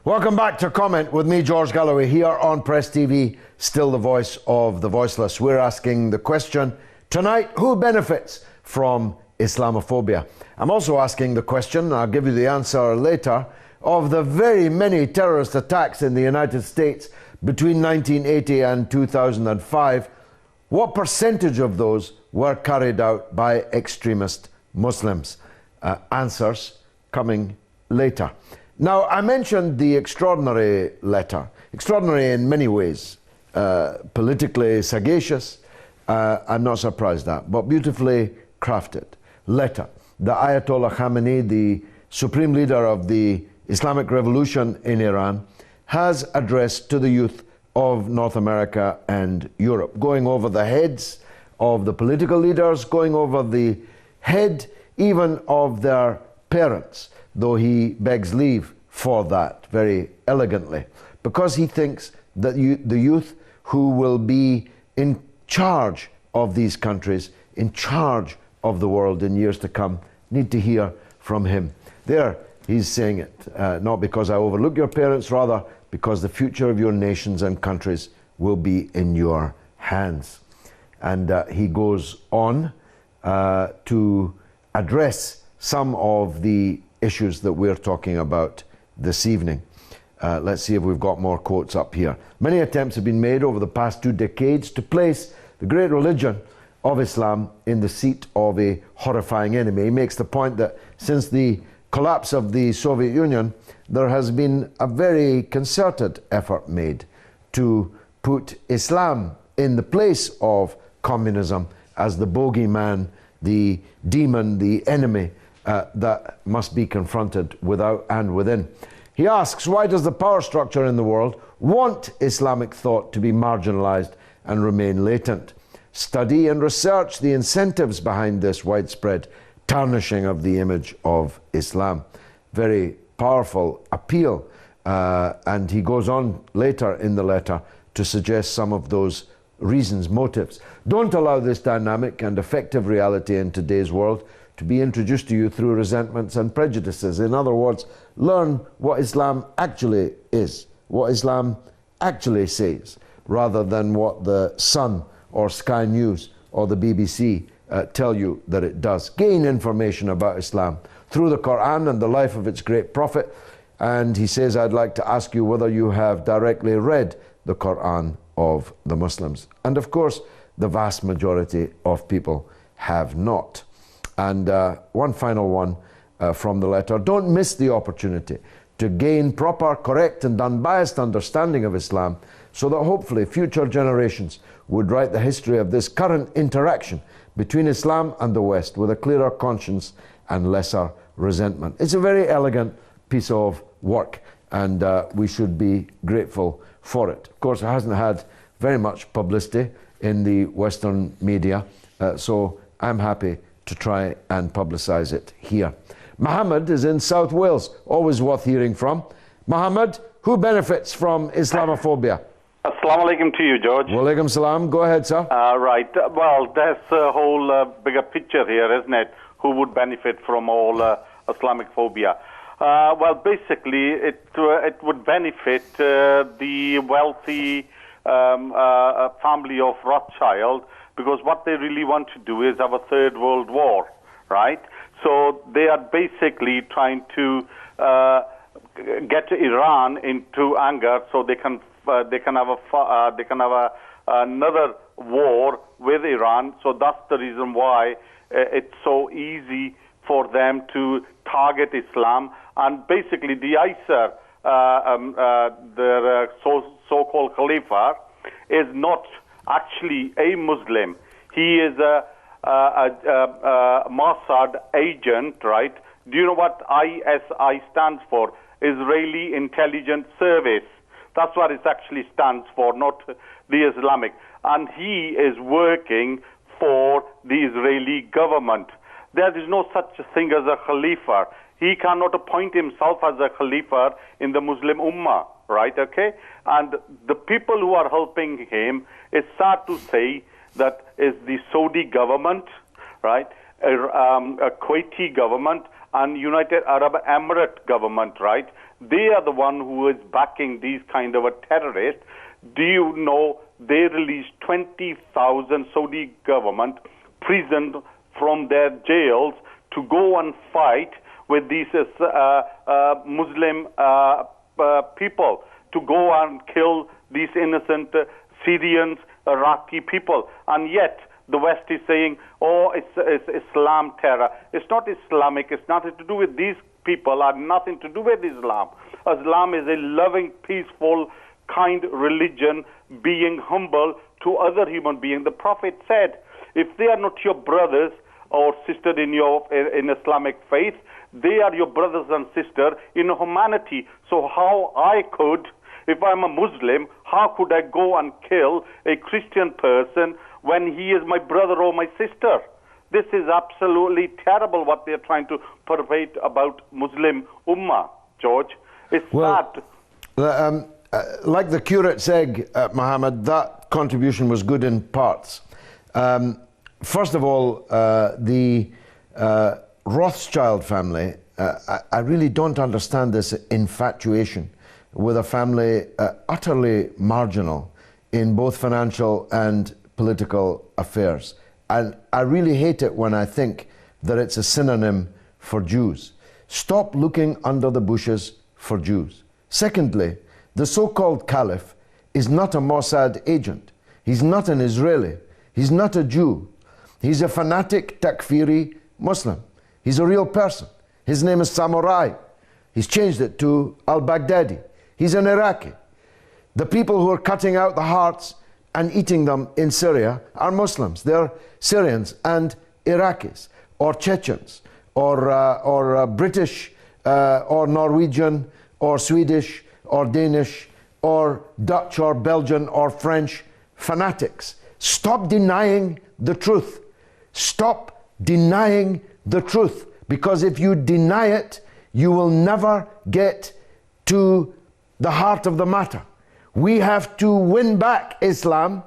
Welcome back to Comment with me, George Galloway, here on Press TV, still the voice of the voiceless. We're asking the question tonight, who benefits from Islamophobia? I'm also asking the question, and I'll give you the answer later, of the very many terrorist attacks in the United States between 1980 and 2005. What percentage of those were carried out by extremist Muslims? Answers coming later. Now, I mentioned the extraordinary letter, extraordinary in many ways, politically sagacious, I'm not surprised at, but beautifully crafted letter. The Ayatollah Khamenei, the supreme leader of the Islamic Revolution in Iran, has addressed to the youth of North America and Europe, going over the heads of the political leaders, going over the head even of their parents, though he begs leave for that very elegantly, because he thinks that the youth who will be in charge of these countries, in charge of the world in years to come, need to hear from him. There, he's saying it, not because I overlook your parents, rather because the future of your nations and countries will be in your hands. And he goes on to address some of the issues that we're talking about this evening. Let's see if we've got more quotes up here. Many attempts have been made over the past 2 decades to place the great religion of Islam in the seat of a horrifying enemy. He makes the point that since the collapse of the Soviet Union, there has been a very concerted effort made to put Islam in the place of communism as the bogeyman, the demon, the enemy that must be confronted without and within. He asks, why does the power structure in the world want Islamic thought to be marginalized and remain latent? Study and research the incentives behind this widespread tarnishing of the image of Islam. Very powerful appeal. And he goes on later in the letter to suggest some of those reasons, motives. Don't allow this dynamic and effective reality in today's world to be introduced to you through resentments and prejudices. In other words, learn what Islam actually is, what Islam actually says, rather than what the Sun or Sky News or the BBC tell you that it does. Gain information about Islam through the Quran and the life of its great prophet. And he says, I'd like to ask you whether you have directly read the Quran of the Muslims. And of course, the vast majority of people have not. And one final one from the letter. Don't miss the opportunity to gain proper, correct and unbiased understanding of Islam, so that hopefully future generations would write the history of this current interaction between Islam and the West with a clearer conscience and lesser resentment. It's a very elegant piece of work, and we should be grateful for it. Of course, it hasn't had very much publicity in the Western media, so I'm happy to try and publicize it here. Mohammed is in South Wales, always worth hearing from. Mohammed, who benefits from Islamophobia? Assalamu alaikum to you, George. Wa alaikum salam. Go ahead, sir. Right. Well, there's a whole bigger picture here, isn't it? Who would benefit from all Islamic phobia? Well, basically, it would benefit the wealthy family of Rothschild, because what they really want to do is have a third world war, right? So they are basically trying to get Iran into anger, so they can have another war with Iran. So that's the reason why it's so easy for them to target Islam. And basically, the ISIS, their so-called Khalifa, is not actually a Muslim. He is a Mossad agent, right? Do you know what ISI stands for? Israeli Intelligence Service. That's what it actually stands for, not the Islamic. And he is working for the Israeli government. There is no such thing as a Khalifa. He cannot appoint himself as a Khalifa in the Muslim Ummah, right? Okay? And the people who are helping him, it's sad to say, that is the Saudi government, right? A Kuwaiti government and United Arab Emirates government, right? They are the one who is backing these kind of a terrorists. Do you know they released 20,000 Saudi government prisoned from their jails to go and fight with these Muslim people, to go and kill these innocent Syrians, Iraqi people. And yet the West is saying, oh, it's Islam terror. It's not Islamic. It's nothing to do with these people, are nothing to do with Islam. Islam is a loving, peaceful, kind religion, being humble to other human beings. The Prophet said, if they are not your brothers or sisters in Islamic faith, they are your brothers and sisters in humanity. So how I could, if I'm a Muslim, how could I go and kill a Christian person when he is my brother or my sister? This is absolutely terrible what they're trying to pervade about Muslim Ummah, George. It's sad. Like the curate's egg, Mohammed, that contribution was good in parts. First of all, the Rothschild family, I really don't understand this infatuation with a family utterly marginal in both financial and political affairs. And I really hate it when I think that it's a synonym for Jews. Stop looking under the bushes for Jews. Secondly, the so-called caliph is not a Mossad agent. He's not an Israeli. He's not a Jew. He's a fanatic Takfiri Muslim. He's a real person. His name is Samurai. He's changed it to al-Baghdadi. He's an Iraqi. The people who are cutting out the hearts and eating them in Syria are Muslims. They're Syrians and Iraqis, or Chechens, or British, or Norwegian, or Swedish, or Danish, or Dutch, or Belgian, or French fanatics. Stop denying the truth. Stop denying the truth, because if you deny it, you will never get to the heart of the matter. We have to win back Islam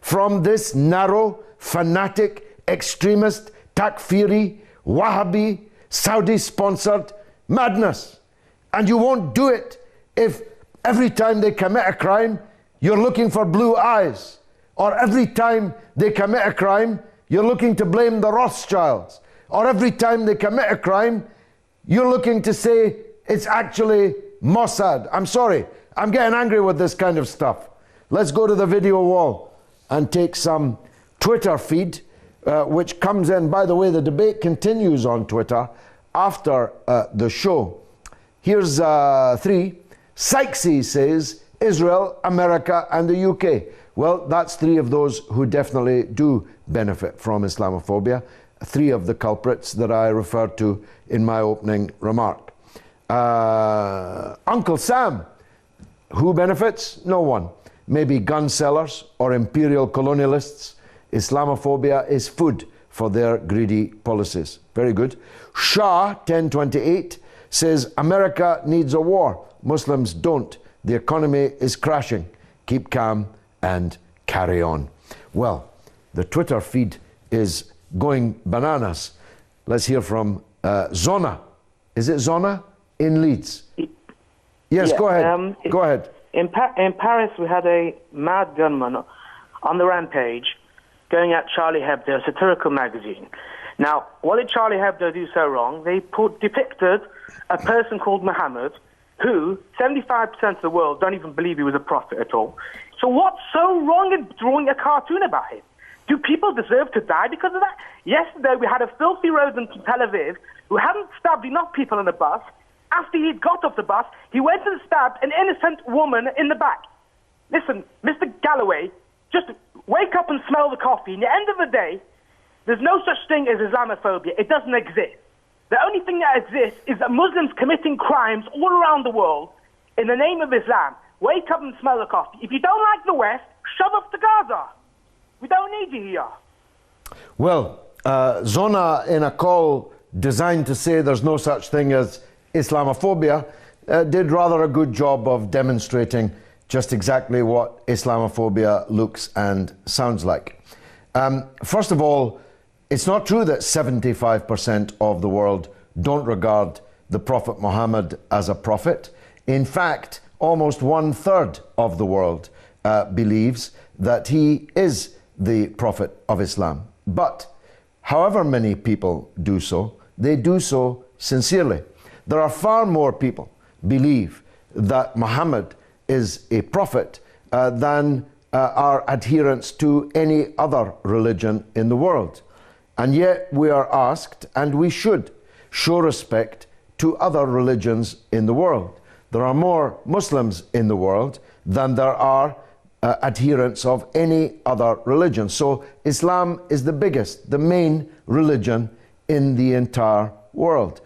from this narrow, fanatic, extremist, Takfiri, Wahhabi, Saudi-sponsored madness. And you won't do it if every time they commit a crime, you're looking for blue eyes. Or every time they commit a crime, you're looking to blame the Rothschilds. Or every time they commit a crime, you're looking to say it's actually Mossad. I'm sorry, I'm getting angry with this kind of stuff. Let's go to the video wall and take some Twitter feed, which comes in. By the way, the debate continues on Twitter after the show. Here's 3. Sykesy says, Israel, America, and the UK. Well, that's 3 of those who definitely do benefit from Islamophobia. 3 of the culprits that I referred to in my opening remark. Uncle Sam, who benefits? No one. Maybe gun sellers or imperial colonialists. Islamophobia is food for their greedy policies. Very good. Shah 1028 says America needs a war. Muslims don't. The economy is crashing. Keep calm and carry on. Well, the Twitter feed is going bananas. Let's hear from Zona. Is it Zona? In Leeds. Yes, yeah, go ahead. Go ahead. In Paris, we had a mad gunman on the rampage going at Charlie Hebdo, a satirical magazine. Now, what did Charlie Hebdo do so wrong? They depicted a person called Muhammad, who 75% of the world don't even believe he was a prophet at all. So what's so wrong in drawing a cartoon about him? Do people deserve to die because of that? Yesterday, we had a filthy rodent in Tel Aviv who hadn't stabbed enough people on the bus. After he'd got off the bus, he went and stabbed an innocent woman in the back. Listen, Mr. Galloway, just wake up and smell the coffee. In the end of the day, there's no such thing as Islamophobia. It doesn't exist. The only thing that exists is that Muslims committing crimes all around the world in the name of Islam. Wake up and smell the coffee. If you don't like the West, shove off to Gaza. We don't need you here. Well, Zona, in a call designed to say there's no such thing as Islamophobia, did rather a good job of demonstrating just exactly what Islamophobia looks and sounds like. First of all, it's not true that 75% of the world don't regard the Prophet Muhammad as a prophet. In fact, almost 1/3 of the world believes that he is the Prophet of Islam. But however many people do so, they do so sincerely. There are far more people believe that Muhammad is a prophet than are adherents to any other religion in the world. And yet we are asked, and we should, show respect to other religions in the world. There are more Muslims in the world than there are adherents of any other religion. So Islam is the biggest, the main religion in the entire world.